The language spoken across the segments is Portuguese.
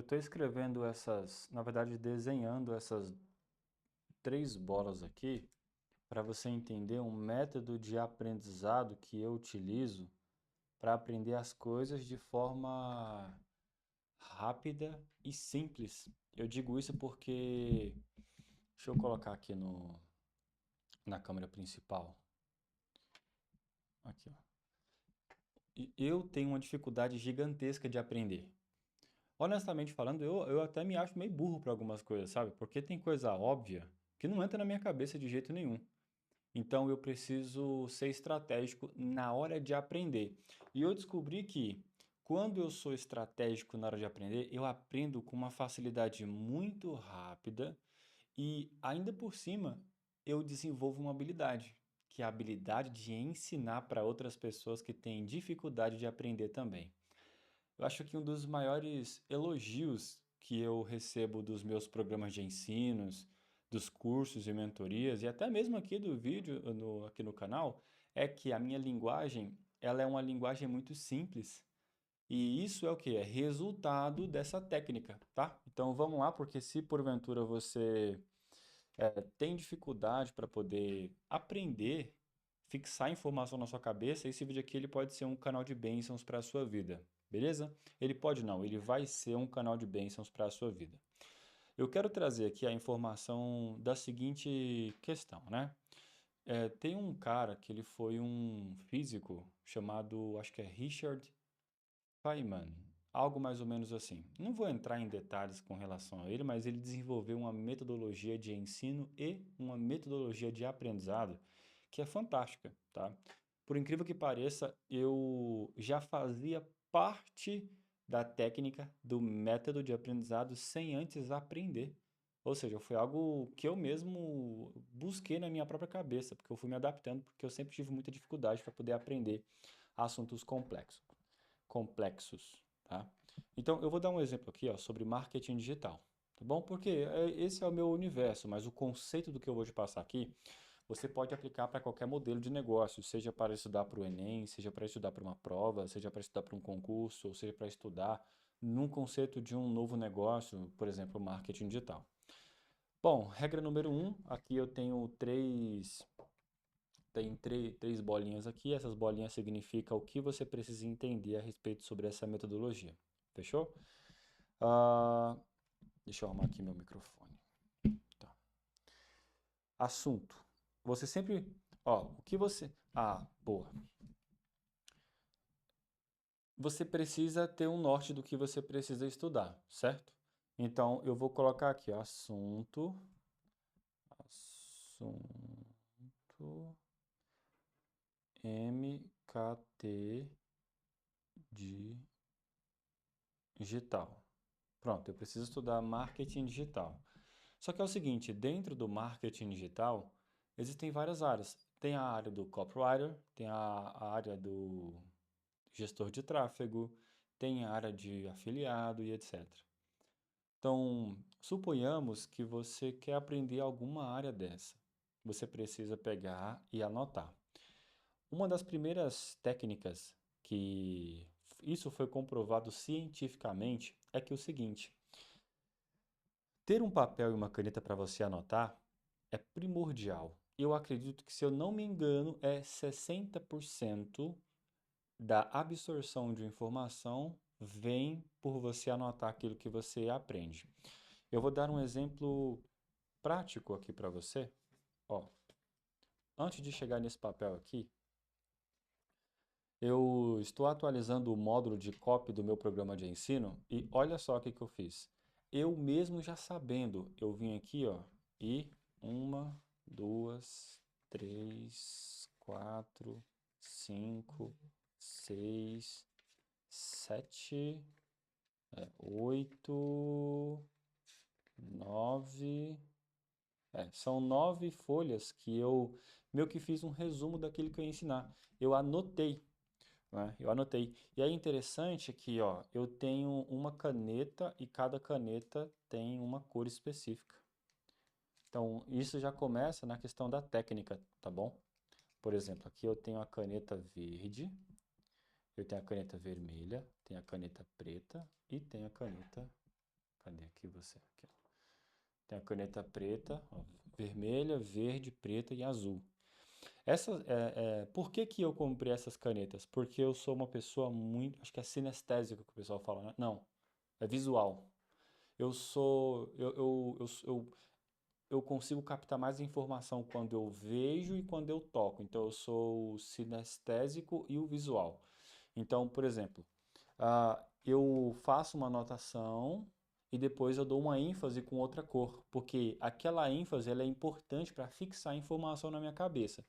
estou escrevendo essas, na verdade, desenhando essas três bolas aqui para você entender um método de aprendizado que eu utilizo para aprender as coisas de forma rápida e simples. Eu digo isso porque, deixa eu colocar aqui na câmera principal. Aqui, ó. Eu tenho uma dificuldade gigantesca de aprender. Honestamente falando, eu até me acho meio burro para algumas coisas, sabe? Porque tem coisa óbvia que não entra na minha cabeça de jeito nenhum. Então eu preciso ser estratégico na hora de aprender. E eu descobri que quando eu sou estratégico na hora de aprender, eu aprendo com uma facilidade muito rápida e ainda por cima eu desenvolvo uma habilidade, que é a habilidade de ensinar para outras pessoas que têm dificuldade de aprender também. Eu acho que um dos maiores elogios que eu recebo dos meus programas de ensinos, dos cursos e mentorias, e até mesmo aqui do vídeo, aqui no canal, é que a minha linguagem, ela é uma linguagem muito simples. E isso é o que? É resultado dessa técnica, tá? Então vamos lá, porque se porventura você tem dificuldade para poder aprender, fixar informação na sua cabeça, esse vídeo aqui ele pode ser um canal de bênçãos para a sua vida, beleza? Ele pode não, ele vai ser um canal de bênçãos para a sua vida. Eu quero trazer aqui a informação da seguinte questão, né? Tem um cara que ele foi um físico chamado, acho que é Richard Feynman, algo mais ou menos assim. Não vou entrar em detalhes com relação a ele, mas ele desenvolveu uma metodologia de ensino e uma metodologia de aprendizado que é fantástica, tá? Por incrível que pareça, eu já fazia parte da técnica do método de aprendizado sem antes aprender. Ou seja, foi algo que eu mesmo busquei na minha própria cabeça, porque eu fui me adaptando, porque eu sempre tive muita dificuldade para poder aprender assuntos complexos, tá? Então, eu vou dar um exemplo aqui, ó, sobre marketing digital, tá bom? Porque esse é o meu universo, mas o conceito do que eu vou te passar aqui, você pode aplicar para qualquer modelo de negócio, seja para estudar para o Enem, seja para estudar para uma prova, seja para estudar para um concurso, ou seja para estudar num conceito de um novo negócio, por exemplo, marketing digital. Bom, regra número um, aqui eu tenho três bolinhas aqui. Essas bolinhas significam o que você precisa entender a respeito sobre essa metodologia. Fechou? Ah, deixa eu arrumar aqui meu microfone. Tá. Assunto. Você sempre. Ó, o que você. Ah, boa. Você precisa ter um norte do que você precisa estudar, certo? Então, eu vou colocar aqui, ó, assunto. Assunto. MKT digital. Pronto, eu preciso estudar marketing digital. Só que é o seguinte, dentro do marketing digital, existem várias áreas. Tem a área do copywriter, tem a área do gestor de tráfego, tem a área de afiliado e etc. Então, suponhamos que você quer aprender alguma área dessa. Você precisa pegar e anotar. Uma das primeiras técnicas que isso foi comprovado cientificamente é que é o seguinte: ter um papel e uma caneta para você anotar é primordial. Eu acredito que, se eu não me engano, é 60% da absorção de informação vem por você anotar aquilo que você aprende. Eu vou dar um exemplo prático aqui para você. Ó, antes de chegar nesse papel aqui, eu estou atualizando o módulo de copy do meu programa de ensino e olha só o que eu fiz. Eu mesmo já sabendo, eu vim aqui, ó, e uma, duas, três, quatro, cinco, seis, sete, oito, nove. São 9 folhas que eu meio que fiz um resumo daquilo que eu ia ensinar. Eu anotei, né? Eu anotei. E é interessante que, ó, eu tenho uma caneta e cada caneta tem uma cor específica. Então, isso já começa na questão da técnica, tá bom? Por exemplo, aqui eu tenho a caneta verde, eu tenho a caneta vermelha, tenho a caneta preta e tenho a caneta você. Aqui, ó. Tem a caneta preta, ó, vermelha, verde, preta e azul. Por que que eu comprei essas canetas? Porque eu sou uma pessoa muito, acho que é sinestésico que o pessoal fala, né? Não, é visual. Eu sou, eu consigo captar mais informação quando eu vejo e quando eu toco. Então eu sou o sinestésico e o visual. Então, por exemplo, eu faço uma anotação e depois eu dou uma ênfase com outra cor, porque aquela ênfase ela é importante para fixar a informação na minha cabeça.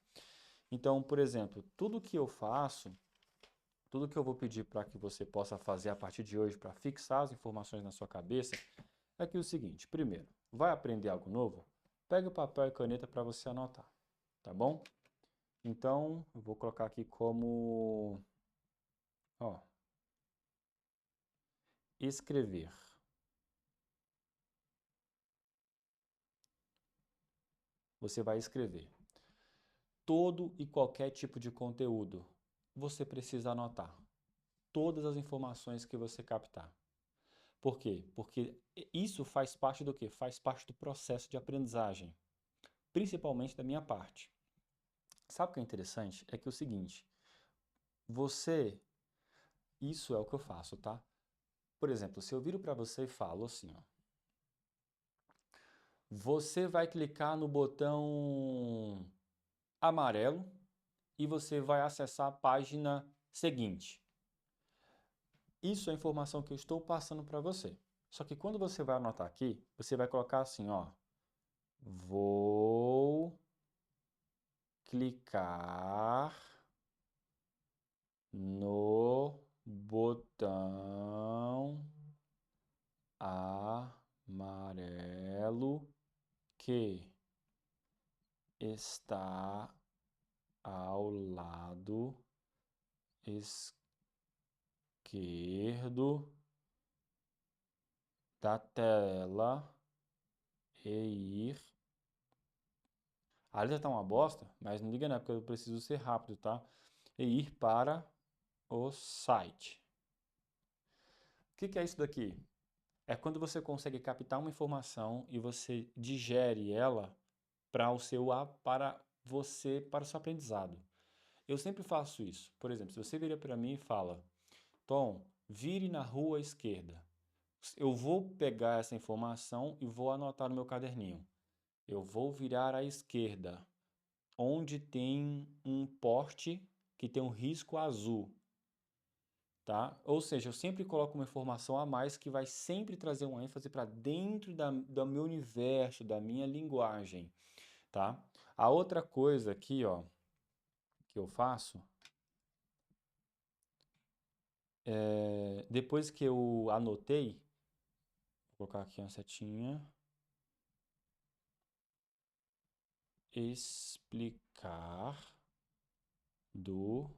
Então, por exemplo, tudo que eu faço, tudo que eu vou pedir para que você possa fazer a partir de hoje para fixar as informações na sua cabeça é que o seguinte: primeiro, vai aprender algo novo? Pega o papel e caneta para você anotar, tá bom? Então, eu vou colocar aqui como, ó, escrever. Você vai escrever todo e qualquer tipo de conteúdo. Você precisa anotar todas as informações que você captar. Por quê? Porque isso faz parte do quê? Faz parte do processo de aprendizagem, principalmente da minha parte. Sabe o que é interessante? É que é o seguinte, você, isso é o que eu faço, tá? Por exemplo, se eu viro para você e falo assim, ó, você vai clicar no botão amarelo e você vai acessar a página seguinte. Isso é a informação que eu estou passando para você. Só que quando você vai anotar aqui, você vai colocar assim, ó, vou clicar no botão amarelo que está ao lado esquerdo da tela e ir. A letra tá uma bosta, mas não liga não, porque eu preciso ser rápido, tá? E ir para o site. O que que é isso daqui? É quando você consegue captar uma informação e você digere ela para o seu para você, para o seu aprendizado. Eu sempre faço isso. Por exemplo, se você vira para mim e fala, Tom, vire na rua esquerda. Eu vou pegar essa informação e vou anotar no meu caderninho. Eu vou virar à esquerda, onde tem um poste que tem um risco azul, tá? Ou seja, eu sempre coloco uma informação a mais que vai sempre trazer uma ênfase para dentro do meu universo, da minha linguagem, tá? A outra coisa aqui, ó, que eu faço, depois que eu anotei, vou colocar aqui uma setinha, explicar do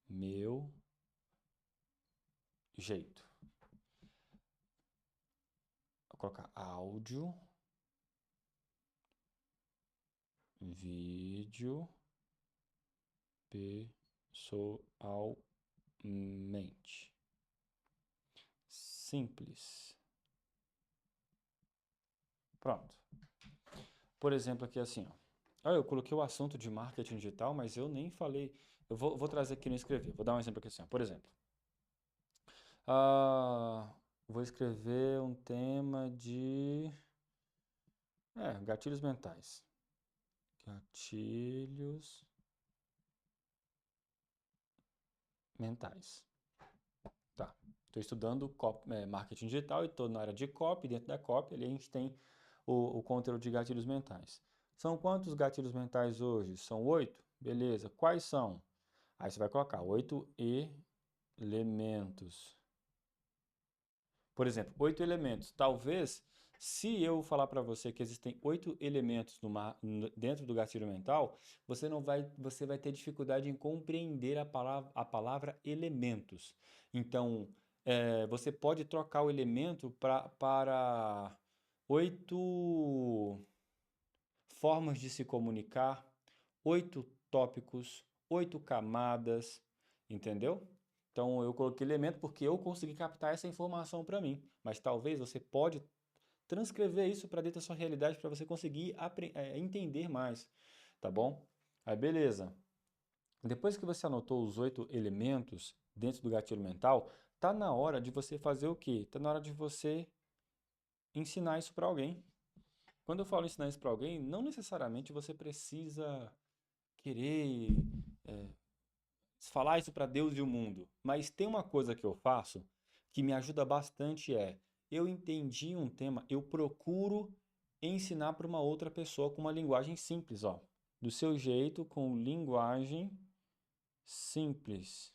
meu jeito. Vou colocar áudio, vídeo, pessoalmente. Simples. Pronto. Por exemplo, aqui assim, ó. Ah, eu coloquei o assunto de marketing digital, mas eu nem falei. Eu vou trazer aqui no escrever. Vou dar um exemplo aqui assim, ó. Por exemplo, ah, vou escrever um tema de gatilhos mentais. Gatilhos mentais. Tá. Estou estudando marketing digital e estou na área de copy. Dentro da copy, ali a gente tem o conteúdo de gatilhos mentais. São quantos gatilhos mentais hoje? São 8? Beleza. Quais são? Aí você vai colocar 8 elementos. Por exemplo, 8 elementos. Talvez, se eu falar para você que existem 8 elementos dentro do gatilho mental, você vai ter dificuldade em compreender a palavra elementos. Então, você pode trocar o elemento para 8 formas de se comunicar, 8 tópicos, 8 camadas, entendeu? Então eu coloquei elemento porque eu consegui captar essa informação para mim. Mas talvez você pode transcrever isso para dentro da sua realidade para você conseguir entender mais, tá bom? Aí beleza. Depois que você anotou os 8 elementos dentro do gatilho mental, tá na hora de você fazer o quê? Tá na hora de você ensinar isso para alguém. Quando eu falo ensinar isso para alguém, não necessariamente você precisa querer é, falar isso para Deus e o mundo. Mas tem uma coisa que eu faço que me ajuda bastante eu entendi um tema, eu procuro ensinar para uma outra pessoa com uma linguagem simples, ó. Do seu jeito, com linguagem simples.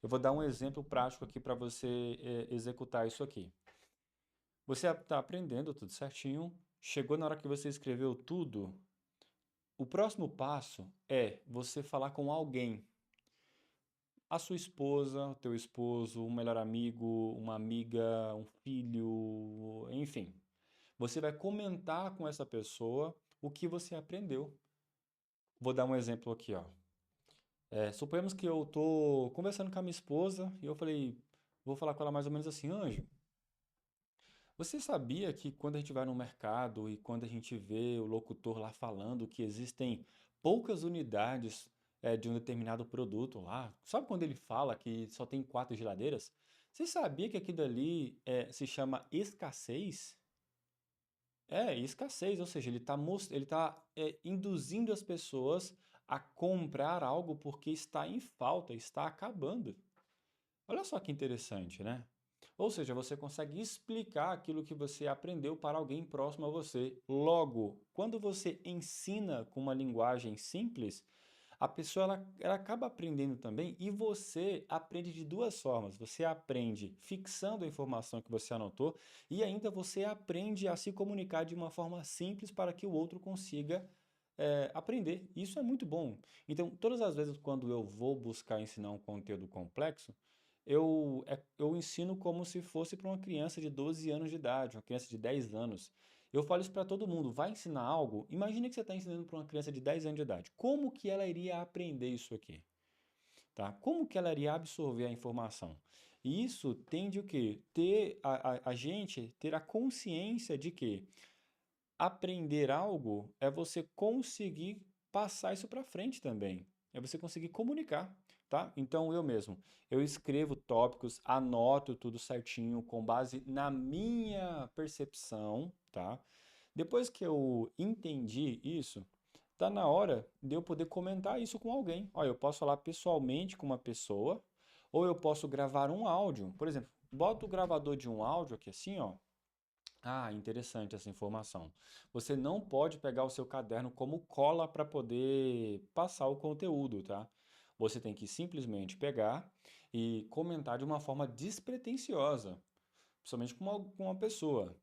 Eu vou dar um exemplo prático aqui para você executar isso aqui. Você está aprendendo tudo certinho, chegou na hora que você escreveu tudo, o próximo passo é você falar com alguém. A sua esposa, o teu esposo, um melhor amigo, uma amiga, um filho, enfim. Você vai comentar com essa pessoa o que você aprendeu. Vou dar um exemplo aqui, ó. Suponhamos que eu estou conversando com a minha esposa e eu falei, vou falar com ela mais ou menos assim, Anjo, você sabia que quando a gente vai no mercado e quando a gente vê o locutor lá falando que existem poucas unidades de um determinado produto lá, sabe quando ele fala que só tem 4 geladeiras? Você sabia que aquilo ali se chama escassez? Escassez, ou seja, ele tá induzindo as pessoas a comprar algo porque está em falta, está acabando. Olha só que interessante, né? Ou seja, você consegue explicar aquilo que você aprendeu para alguém próximo a você. Logo, quando você ensina com uma linguagem simples, a pessoa ela acaba aprendendo também e você aprende de duas formas. Você aprende fixando a informação que você anotou e ainda você aprende a se comunicar de uma forma simples para que o outro consiga aprender. Isso é muito bom. Então, todas as vezes quando eu vou buscar ensinar um conteúdo complexo, eu ensino como se fosse para uma criança de 12 anos de idade, uma criança de 10 anos. Eu falo isso para todo mundo. Vai ensinar algo? Imagine que você está ensinando para uma criança de 10 anos de idade. Como que ela iria aprender isso aqui? Tá? Como que ela iria absorver a informação? E isso tende o quê? Ter a gente ter a consciência de que aprender algo é você conseguir passar isso para frente também. É você conseguir comunicar, tá? Então eu mesmo, eu escrevo tópicos, anoto tudo certinho com base na minha percepção, tá? Depois que eu entendi isso, tá na hora de eu poder comentar isso com alguém. Olha, eu posso falar pessoalmente com uma pessoa, ou eu posso gravar um áudio. Por exemplo, bota o gravador de um áudio aqui assim, ó. Ah, interessante essa informação. Você não pode pegar o seu caderno como cola para poder passar o conteúdo, tá? Você tem que simplesmente pegar e comentar de uma forma despretensiosa, principalmente com uma pessoa.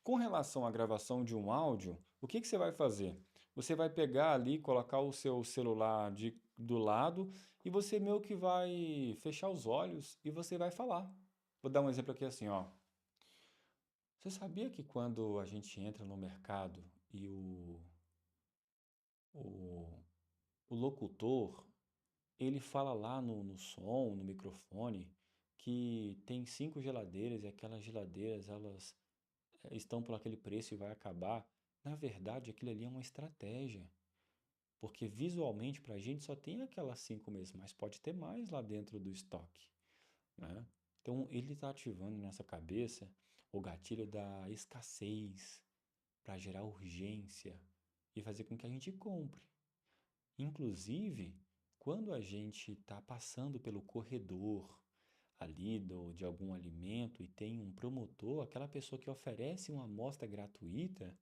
Com relação à gravação de um áudio, o que que você vai fazer? Você vai pegar ali, colocar o seu celular do lado e você meio que vai fechar os olhos e você vai falar. Vou dar um exemplo aqui assim, ó. Você sabia que quando a gente entra no mercado e o, o locutor, ele fala lá no som, no microfone, que tem 5 geladeiras e aquelas geladeiras, elas estão por aquele preço e vai acabar. Na verdade, aquilo ali é uma estratégia, porque visualmente para a gente só tem aquelas 5 mesmo, mas pode ter mais lá dentro do estoque, né? Então, ele está ativando nessa cabeça o gatilho da escassez, para gerar urgência e fazer com que a gente compre. Inclusive, quando a gente está passando pelo corredor ali de algum alimento e tem um promotor, aquela pessoa que oferece uma amostra gratuita,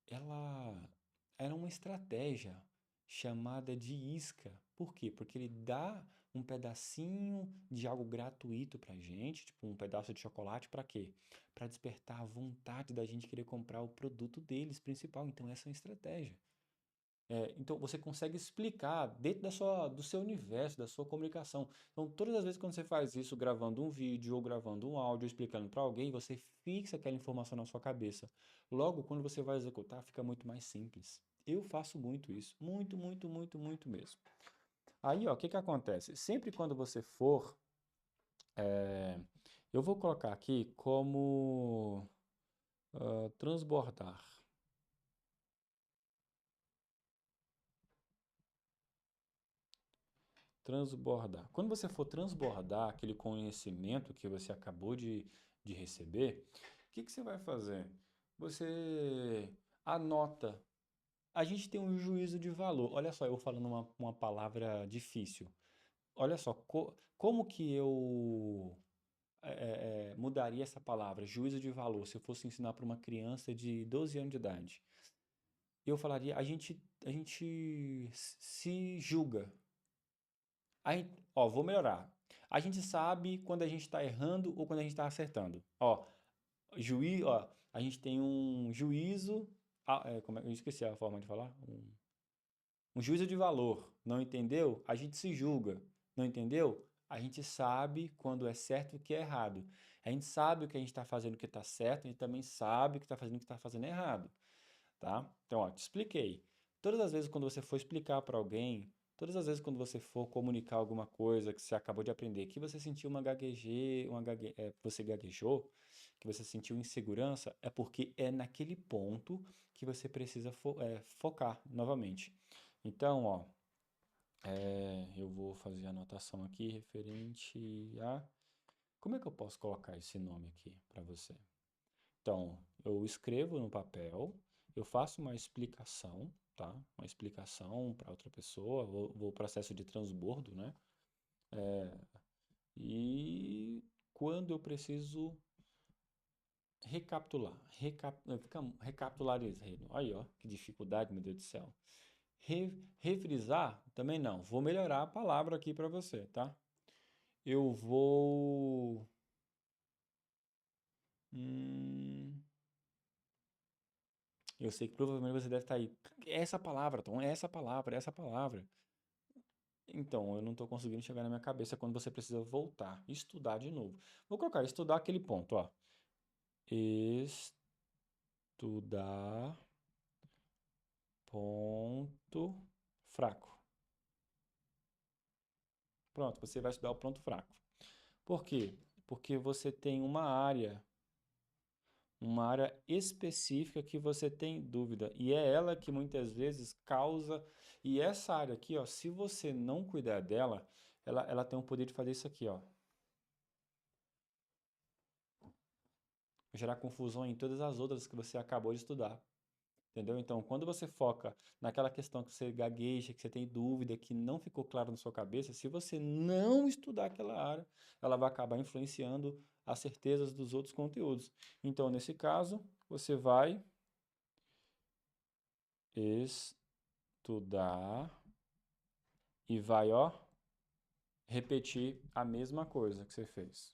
ela era uma estratégia chamada de isca. Por quê? Porque ele dá um pedacinho de algo gratuito pra gente, tipo um pedaço de chocolate, para quê? Para despertar a vontade da gente querer comprar o produto deles principal. Então essa é uma estratégia. Então você consegue explicar dentro do seu universo, da sua comunicação. Então todas as vezes quando você faz isso, gravando um vídeo ou gravando um áudio, explicando para alguém, você fixa aquela informação na sua cabeça. Logo, quando você vai executar, fica muito mais simples. Eu faço muito isso, muito, muito, muito, muito mesmo. Aí, ó, o que que acontece? Sempre quando você for, é, eu vou colocar aqui como transbordar. Transbordar. Quando você for transbordar aquele conhecimento que você acabou de receber, o que que você vai fazer? Você anota. A gente tem um juízo de valor. Olha só, eu falando uma palavra difícil. Olha só, como que eu mudaria essa palavra, juízo de valor, se eu fosse ensinar para uma criança de 12 anos de idade? Eu falaria, a gente se julga. Ó, vou melhorar. A gente sabe quando a gente está errando ou quando a gente está acertando. Ó, a gente tem um juízo. Como é, eu esqueci a forma de falar. Um juízo de valor. Não entendeu? A gente se julga. Não entendeu? A gente sabe quando é certo e o que é errado. A gente sabe o que a gente está fazendo que está certo, a gente também sabe o que está fazendo que está fazendo errado, tá? Então, ó, te expliquei. Todas as vezes quando você for explicar para alguém, todas as vezes quando você for comunicar alguma coisa que você acabou de aprender, que você sentiu você gaguejou, que você sentiu insegurança, é porque é naquele ponto que você precisa focar novamente. Então, ó, eu vou fazer a anotação aqui referente a. Como é que eu posso colocar esse nome aqui para você? Então, eu escrevo no papel, eu faço uma explicação, tá? Uma explicação para outra pessoa, vou processo de transbordo, né? E quando eu preciso recapitular, recapitularizar, aí ó, que dificuldade, meu Deus do céu. Refrisar, também não, vou melhorar a palavra aqui para você, tá? Eu vou. Hum, eu sei que provavelmente você deve estar aí. Essa palavra, Tom, essa palavra, essa palavra. Então, eu não estou conseguindo chegar na minha cabeça quando você precisa voltar, estudar de novo. Vou colocar, estudar aquele ponto, ó. Estudar ponto fraco. Pronto, você vai estudar o ponto fraco. Por quê? Porque você tem uma área específica que você tem dúvida, e é ela que muitas vezes causa. E essa área aqui, ó, se você não cuidar dela, ela tem o poder de fazer isso aqui, ó. Gerar confusão em todas as outras que você acabou de estudar. Entendeu? Então, quando você foca naquela questão que você gagueja, que você tem dúvida, que não ficou claro na sua cabeça, se você não estudar aquela área, ela vai acabar influenciando as certezas dos outros conteúdos. Então, nesse caso, você vai estudar e vai, ó, repetir a mesma coisa que você fez.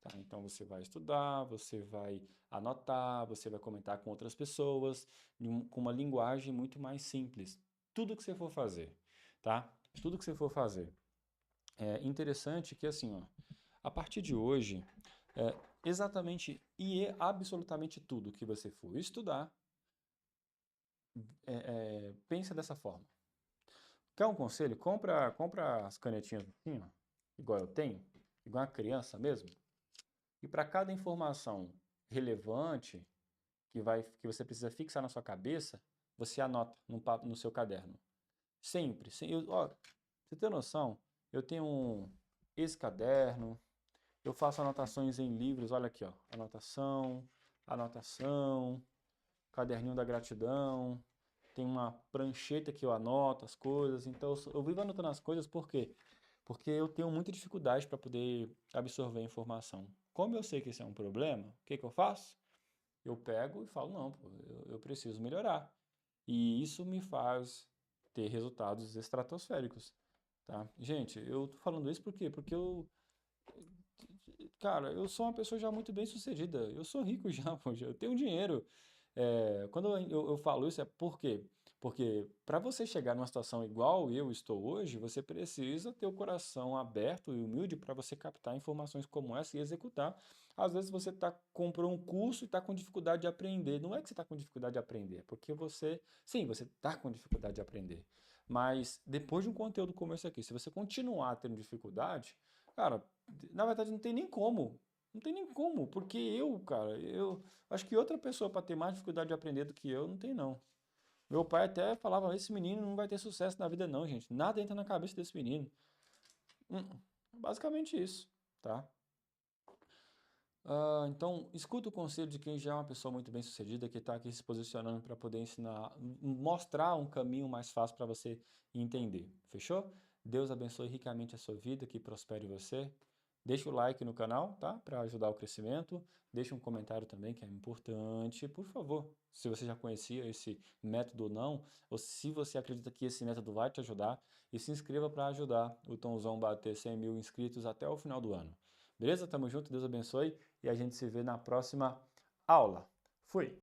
Tá? Então você vai estudar, você vai anotar, você vai comentar com outras pessoas, com uma linguagem muito mais simples. Tudo que você for fazer, tá? Tudo que você for fazer. É interessante que assim, ó, a partir de hoje, exatamente e absolutamente tudo que você for estudar, pensa dessa forma. Quer um conselho? Compra as canetinhas assim, ó, igual eu tenho, igual a criança mesmo. E para cada informação relevante que você precisa fixar na sua cabeça, você anota no seu caderno. Sempre. Ó, você tem noção? Eu tenho esse caderno, eu faço anotações em livros, olha aqui, ó. Anotação, anotação, caderninho da gratidão, tem uma prancheta que eu anoto as coisas. Então eu vivo anotando as coisas por quê? Porque eu tenho muita dificuldade para poder absorver a informação. Como eu sei que esse é um problema, o que que eu faço? Eu pego e falo, não, pô, eu preciso melhorar. E isso me faz ter resultados estratosféricos, tá? Gente, eu tô falando isso por quê? Porque cara, eu sou uma pessoa já muito bem sucedida. Eu sou rico já, poxa, eu tenho dinheiro. Quando eu falo isso é por quê? Porque para você chegar numa situação igual eu estou hoje, você precisa ter o coração aberto e humilde para você captar informações como essa e executar. Às vezes você comprou um curso e está com dificuldade de aprender. Não é que você está com dificuldade de aprender, é porque sim, você está com dificuldade de aprender. Mas depois de um conteúdo como esse aqui, se você continuar tendo dificuldade, cara, na verdade não tem nem como. Não tem nem como, porque cara, eu acho que outra pessoa para ter mais dificuldade de aprender do que eu, não tem não. Meu pai até falava, esse menino não vai ter sucesso na vida não, gente. Nada entra na cabeça desse menino. Hum, Basicamente isso, tá? Então, escuta o conselho de quem já é uma pessoa muito bem-sucedida, que está aqui se posicionando para poder ensinar, mostrar um caminho mais fácil para você entender. Fechou? Deus abençoe ricamente a sua vida, que prospere você. Deixa o like no canal, tá? Para ajudar o crescimento. Deixa um comentário também, que é importante. Por favor, se você já conhecia esse método ou não, ou se você acredita que esse método vai te ajudar, e se inscreva para ajudar o Tomzão bater 100 mil inscritos até o final do ano. Beleza? Tamo junto, Deus abençoe e a gente se vê na próxima aula. Fui!